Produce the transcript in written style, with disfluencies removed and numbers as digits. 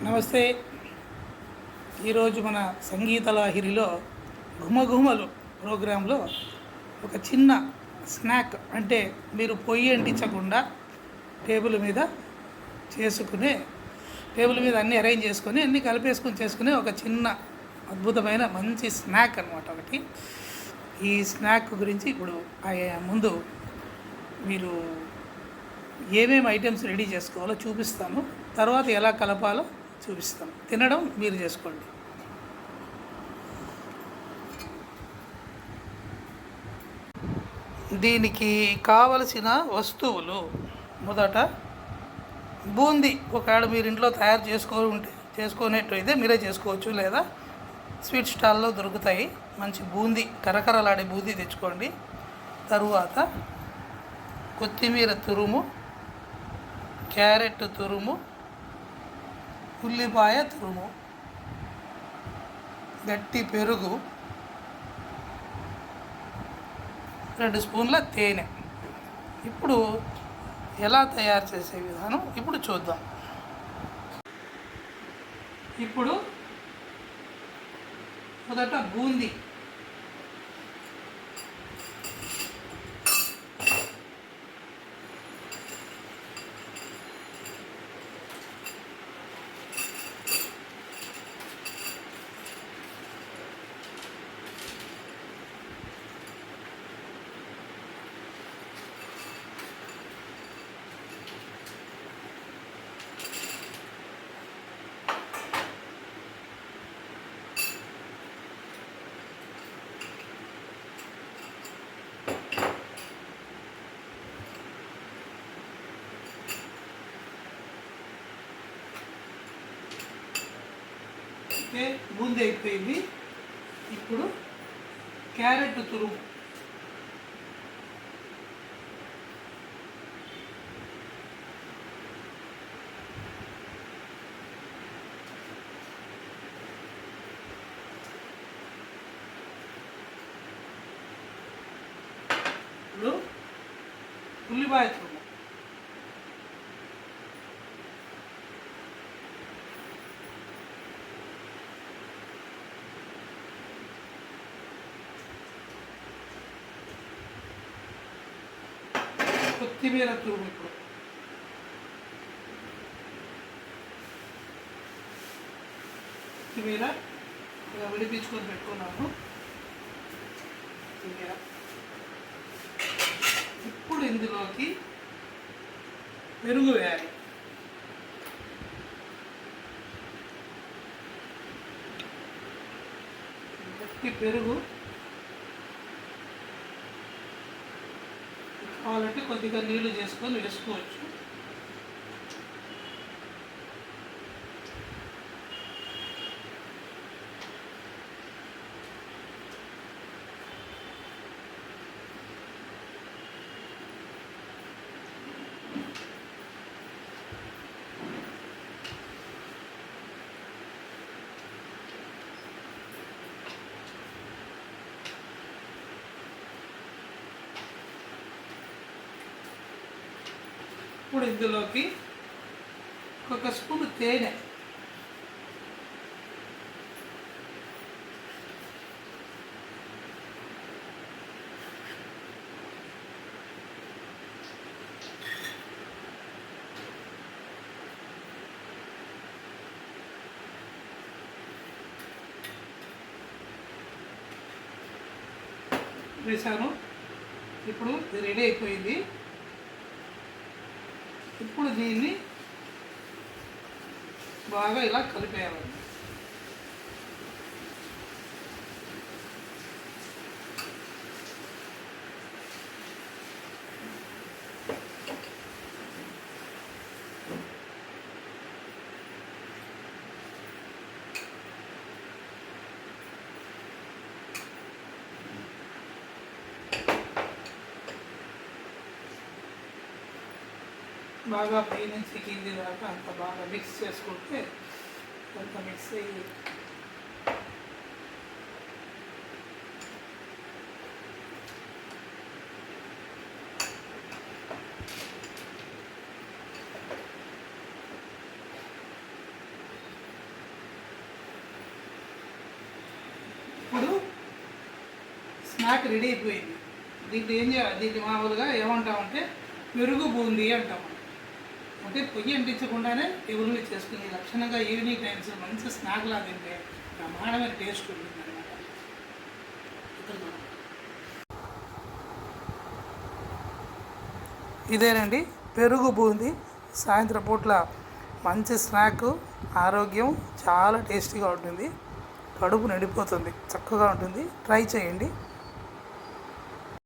నమస్తే. ఈరోజు మన సంగీత లాహిరిలో ఘుమఘుమలు ప్రోగ్రాంలో ఒక చిన్న స్నాక్, అంటే మీరు పొయ్యి అంటించకుండా టేబుల్ మీద చేసుకునే, టేబుల్ మీద అన్నీ అరేంజ్ చేసుకొని అన్నీ కలిపేసుకొని చేసుకునే ఒక చిన్న అద్భుతమైన మంచి స్నాక్ అనమాట ఒకటి. ఈ స్నాక్ గురించి ఇప్పుడు ముందు మీరు ఏమేమి ఐటమ్స్ రెడీ చేసుకోవాలో చూపిస్తాను, తర్వాత ఎలా కలపాలో చూపిస్తాను. తినడం మీరు చేసుకోండి. దీనికి కావలసిన వస్తువులు: మొదట బూందీ. ఒకవేళ మీరు ఇంట్లో తయారు చేసుకునేట్టయితే మీరే చేసుకోవచ్చు, లేదా స్వీట్ స్టాల్లో దొరుకుతాయి. మంచి బూందీ, కరకరలాడే బూందీ తెచ్చుకోండి. తరువాత కొత్తిమీర తురుము, క్యారెట్ తురుము, ఉల్లిపాయ తురుము, గట్టి పెరుగు, 2 స్పూన్ల తేనె. ఇప్పుడు ఎలా తయారు చేసే విధానం ఇప్పుడు చూద్దాం. ఇప్పుడు మొదట బూందీ. ఓకే, బూందీ అయిపోయింది. ఇప్పుడు క్యారెట్ తురుము. ఇప్పుడు ఉల్లిపాయ తురుము. కొత్తిమీర తురుము. ఇప్పుడు కొత్తిమీర విడిపించుకొని పెట్టుకున్నాను. కొత్తిమీర. ఇప్పుడు ఇందులోకి పెరుగు వేయాలి. గట్టి పెరుగు. కావాలంటే కొద్దిగా నీళ్లు చేసుకొని వేసుకోవచ్చు. ఇప్పుడు ఇందులోకి 1 స్పూన్ తేనె, వేసాను. ఇప్పుడు ఇది రెడీ అయిపోయింది. ఇప్పుడు దీన్ని బాగా ఇలా కలిపేయాలి. బాగా పై నుంచి కింది దాకా అంత బాగా మిక్స్ చేసుకుంటే కొంత మిక్స్ అయ్యి ఇప్పుడు స్నాక్ రెడీ అయిపోయింది. దీంట్లో ఏం చేయాలి, దీన్ని మామూలుగా ఏమంటామంటే పెరుగు బూందీ అంటాం. అంటే పొయ్యి అంటించకుండానే టేబుల్ మీద చేసుకుని లక్షణంగా ఈవినింగ్ టైమ్స్ మంచి స్నాక్ లాగా తింటే బ్రహ్మాండమైన టేస్ట్ ఉంటుంది అనమాట. ఇదేనండి పెరుగు బూందీ. సాయంత్రం పూట్ల మంచి స్నాక్, ఆరోగ్యం, చాలా టేస్టీగా ఉంటుంది, కడుపు నిండిపోతుంది, చక్కగా ఉంటుంది. ట్రై చేయండి.